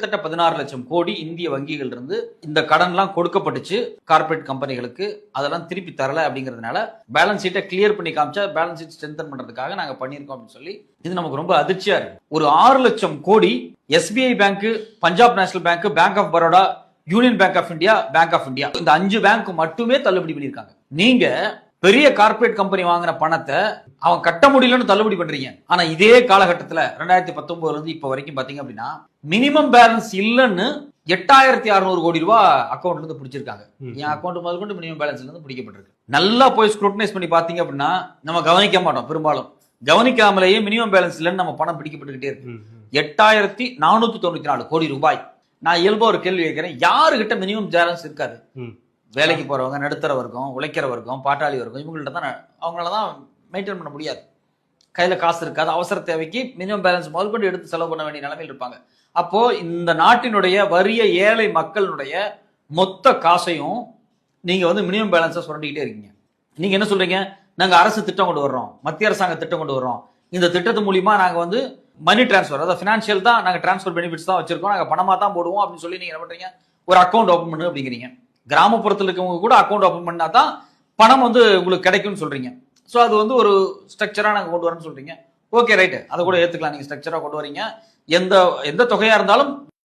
கிட்டத்தட்ட 16 லட்சம் கோடி இந்திய வங்கிகள் இருந்து இந்த கடன்லாம் கொடுக்கப்பட்டுச்சு கார்பரேட் கம்பெனிகளுக்கு. அதெல்லாம் திருப்பி தரல அப்படிங்கிறதுனால பேலன்ஸ் ஷீட்டை கிளியர் பண்ணி காமிச்சா பேலன்ஸ் ஷீட் ஸ்ட்ரென்தன் பண்றதுக்காக நாங்க பண்ணியிருக்கோம் அப்படின்னு சொல்லி இது நமக்கு ரொம்ப அதிர்ச்சியா இருக்கு. ஒரு 6 லட்சம் கோடி SBI bank, Punjab national bank, bank of Baroda, union bank of India, bank of India, இந்த 5 பேங்க் மட்டுமே தள்ளுபடி பண்ணிருக்காங்க. நீங்க பெரிய கார்பரேட் கம்பெனி வாங்கின பணத்தை அவன் கட்ட முடியலன்னு தள்ளுபடி பண்றீங்க. ஆனா இதே காலகட்டத்தில் 2019 இருந்து இப்ப வரைக்கும் பாத்தீங்க அப்படின்னா மினிமம் பேலன்ஸ் இல்லன்னு 8600 கோடி ரூபாய் அக்கௌண்ட்ல இருந்து பிடிச்சிருக்காங்க. என் அக்கௌண்ட் முதல் கொண்டு மினிமம் பேலன்ஸ்ல இருந்து பிடிக்கப்பட்டிருக்கு. நல்லா போய் ஸ்க்ரூட்டனைஸ் பண்ணி பாத்தீங்க அப்படின்னா நம்ம கவனிக்க மாட்டோம். பெரும்பாலும் கவனிக்காமலேயே மினிமம் பேலன்ஸ் இல்லன்னு நம்ம பணம் பிடிக்கப்பட்டுக்கிட்டே இருக்கு. 8494 கோடி ரூபாய். நான் இயல்பா ஒரு கேள்வி கேட்கிறேன், யாருகிட்ட மினிமம் பேலன்ஸ் இருக்காது? வேலைக்கு போறவங்க, நடுத்தர வர்க்கம், உழைக்கிற வர்க்கம், பாட்டாளி வர்க்கம், இவங்கள்ட்ட தான் அவங்களாலதான் மெயின்டைன் பண்ண முடியாது. கையில காசு இருக்காது. அவசர தேவைக்கு மினிமம் பேலன்ஸ் முதல் கொண்டு எடுத்து செலவு பண்ண வேண்டிய நிலைமையில் இருப்பாங்க. அப்போ இந்த நாட்டினுடைய வறிய ஏழை மக்களுடைய மொத்த காசையும் நீங்க மினிமம் பேலன்ஸை சுரண்டிக்கிட்டே இருக்கீங்க. நீங்க என்ன சொல்றீங்க? நாங்க அரசு திட்டம் கொண்டு வர்றோம், மத்திய அரசாங்க திட்டம் கொண்டு வர்றோம், இந்த திட்டத்து மூலியமா நாங்க மணி டிரான்ஸ்பர், அதாவது பினான்சியல் தான், நாங்க டிரான்ஸ்பர் பெனிஃபிட்ஸ் தான் வச்சிருக்கோம், நாங்க பணமா தான் போடுவோம் அப்படின்னு சொல்லி நீங்க என்ன பண்றீங்க? ஒரு அக்கௌண்ட் ஓபன் பண்ணு அப்படிங்கிறீங்க. கிராமப்புறத்தில் இருக்கவங்க கூட அக்கௌண்ட் ஓபன் பண்ணா தான் பணம் உங்களுக்கு கிடைக்கும்னு சொல்றீங்க. ஸோ அது ஒரு ஸ்ட்ரக்சரா நாங்கள் கொண்டு வரேன்னு சொல்றீங்க. ஓகே, ரைட்டு, அதை கூட ஏத்துக்கலாம். நீங்க ஸ்ட்ரக்சரா கொண்டு வரீங்க. எந்த தொகையா இருந்தாலும்